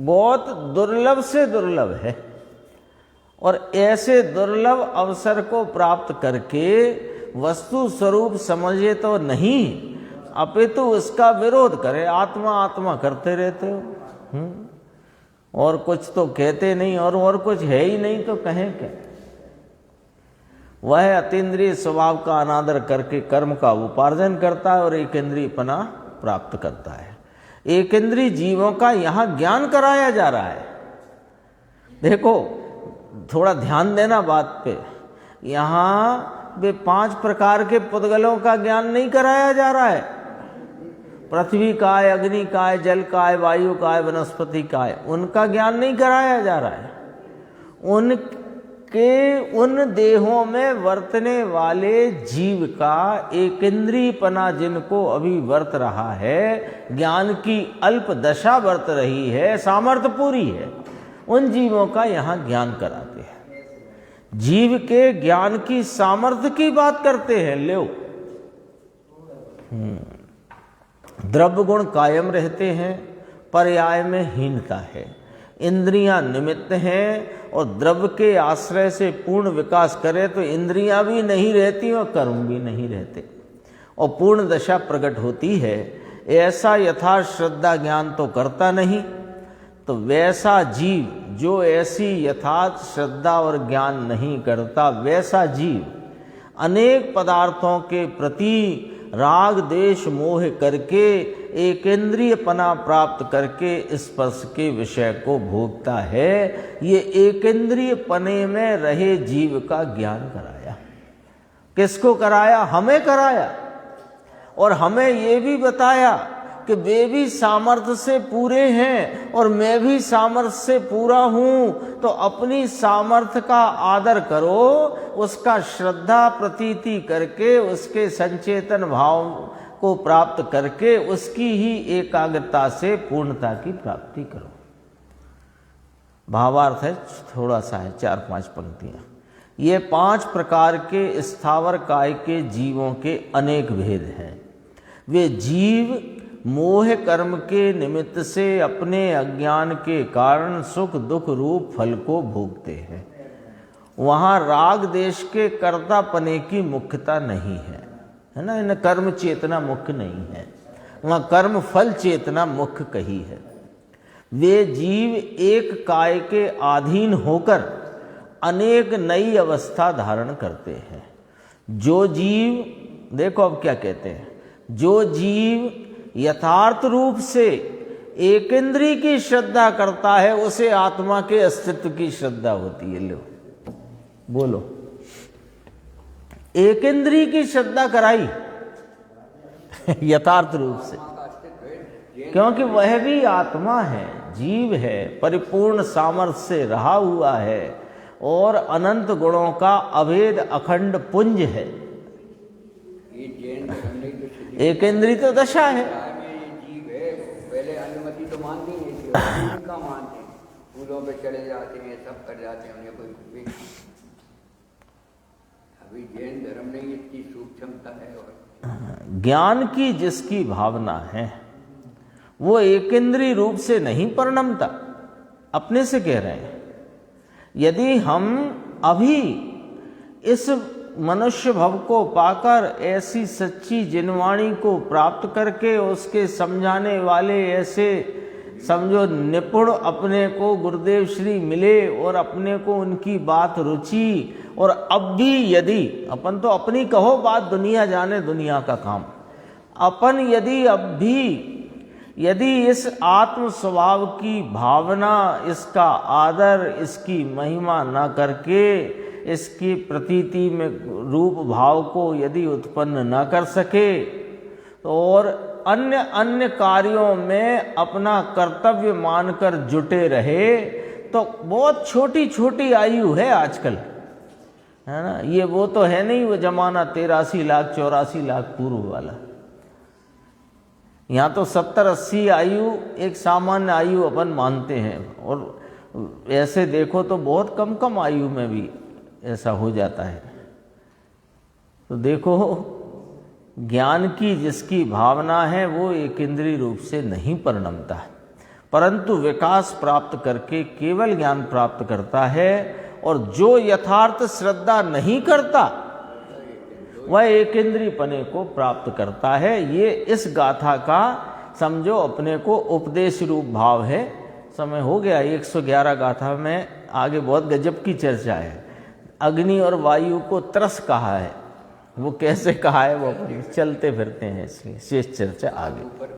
बहुत दुर्लभ से दुर्लभ है। और ऐसे दुर्लभ अवसर को प्राप्त करके वस्तु स्वरूप समझे तो नहीं, अपितु उसका विरोध करे, आत्मा आत्मा करते रहते हो। और कुछ तो कहते नहीं, और कुछ है ही नहीं तो कहें क्या। वह अतीन्द्रिय स्वभाव का अनादर करके कर्म का उपार्जन करता है और एक इंद्रियपना प्राप्त करता है। एक इंद्रिय जीवों का यहाँ ज्ञान कराया जा रहा है। देखो थोड़ा ध्यान देना बात पे, यहाँ वे 5 प्रकार के पुद्गलों का ज्ञान नहीं कराया जा रहा है। पृथ्वी काय, अग्नि काय, जल काय, वायु काय, वनस्पति काय, उनका ज्ञान नहीं कराया जा रहा है। उन देहों में वर्तने वाले जीव का एक इंद्रियपना जिनको अभी वर्त रहा है, ज्ञान की अल्प दशा वर्त रही है, सामर्थ्य पूरी है, उन जीवों का यहाँ ज्ञान कराते हैं। जीव के ज्ञान की सामर्थ्य की बात करते हैं। लो द्रव्य गुण कायम रहते हैं, पर्याय में हीनता है, इंद्रियां निमित्त हैं और द्रव्य के आश्रय से पूर्ण विकास करे तो इंद्रियां भी नहीं रहती और कर्म भी नहीं रहते और पूर्ण दशा प्रकट होती है। ऐसा यथार्थ श्रद्धा ज्ञान तो करता नहीं, तो वैसा जीव जो ऐसी यथार्थ श्रद्धा और ज्ञान नहीं करता, वैसा जीव अनेक पदार्थों के प्रति राग देश मोह करके एक इंद्रियपना प्राप्त करके स्पर्श के विषय को भोगता है। ये एक इंद्रियपने में रहे जीव का ज्ञान कराया। किसको कराया? हमें कराया। और हमें ये भी बताया कि वे भी सामर्थ्य से पूरे हैं और मैं भी सामर्थ्य से पूरा हूं, तो अपनी सामर्थ्य का आदर करो, उसका श्रद्धा प्रतीति करके उसके संचेतन भाव को प्राप्त करके उसकी ही एकाग्रता से पूर्णता की प्राप्ति करो। भावार्थ है, थोड़ा सा है, 4-5 पंक्तियां। ये 5 प्रकार के स्थावर काय के जीवों के अनेक भेद हैं। वे जीव मोह कर्म के निमित्त से अपने अज्ञान के कारण सुख दुख रूप फल को भोगते हैं। वहाँ राग देश के कर्तापने की मुख्यता नहीं है ना, इन कर्म चेतना मुख्य नहीं है, वहाँ कर्म फल चेतना मुख्य कही है। वे जीव एक काय के अधीन होकर अनेक नई अवस्था धारण करते हैं। जो जीव, देखो अब क्या कहते हैं, जो जीव यथार्थ रूप से एक इंद्रिय की श्रद्धा करता है उसे आत्मा के अस्तित्व की श्रद्धा होती है। लो बोलो, एक इंद्रिय की श्रद्धा कराई यथार्थ रूप से, क्योंकि वह भी आत्मा है, जीव है, परिपूर्ण सामर्थ्य से रहा हुआ है और अनंत गुणों का अभेद अखंड पुंज है। एक इंद्रिय तो दशा है। जीव है, पहले अनुमति तो मानती नहीं थी, का मानते, फूलों पे चले जाते हैं, सब कर जाते हैं, उन्हें कोई अभी जैन धर्म में इतनी सूक्ष्मता है। और ज्ञान की जिसकी भावना है वो एक इंद्रिय रूप से नहीं परिणमता, अपने से कह रहे हैं। यदि हम अभी इस मनुष्य भव को पाकर ऐसी सच्ची जिनवाणी को प्राप्त करके उसके समझाने वाले ऐसे समझो निपुण अपने को गुरुदेव श्री मिले और अपने को उनकी बात रुचि, और अब भी यदि अपन तो अपनी कहो बात, दुनिया जाने दुनिया का काम, अपन यदि अब भी यदि इस आत्म स्वभाव की भावना, इसका आदर, इसकी महिमा न करके इसकी प्रतीति में रूप भाव को यदि उत्पन्न न कर सके और अन्य अन्य कार्यों में अपना कर्तव्य मानकर जुटे रहे तो बहुत छोटी छोटी आयु है आजकल, है ना। ये वो तो है नहीं वो जमाना 83 लाख 84 लाख पूर्व वाला। यहाँ तो 70-80 आयु एक सामान्य आयु अपन मानते हैं, और ऐसे देखो तो बहुत कम कम आयु में भी ऐसा हो जाता है। तो देखो ज्ञान की जिसकी भावना है वो एक इंद्रिय रूप से नहीं परिणमता है, परंतु विकास प्राप्त करके केवल ज्ञान प्राप्त करता है। और जो यथार्थ श्रद्धा नहीं करता वह एक इंद्रिय पने को प्राप्त करता है। ये इस गाथा का समझो अपने को उपदेश रूप भाव है। समय हो गया 111 गाथा में, आगे बहुत गजब की चर्चा है। अग्नि और वायु को त्रस कहा है, वो कैसे कहा है वो चलते फिरते हैं, इसलिए शेष चर्चा आगे।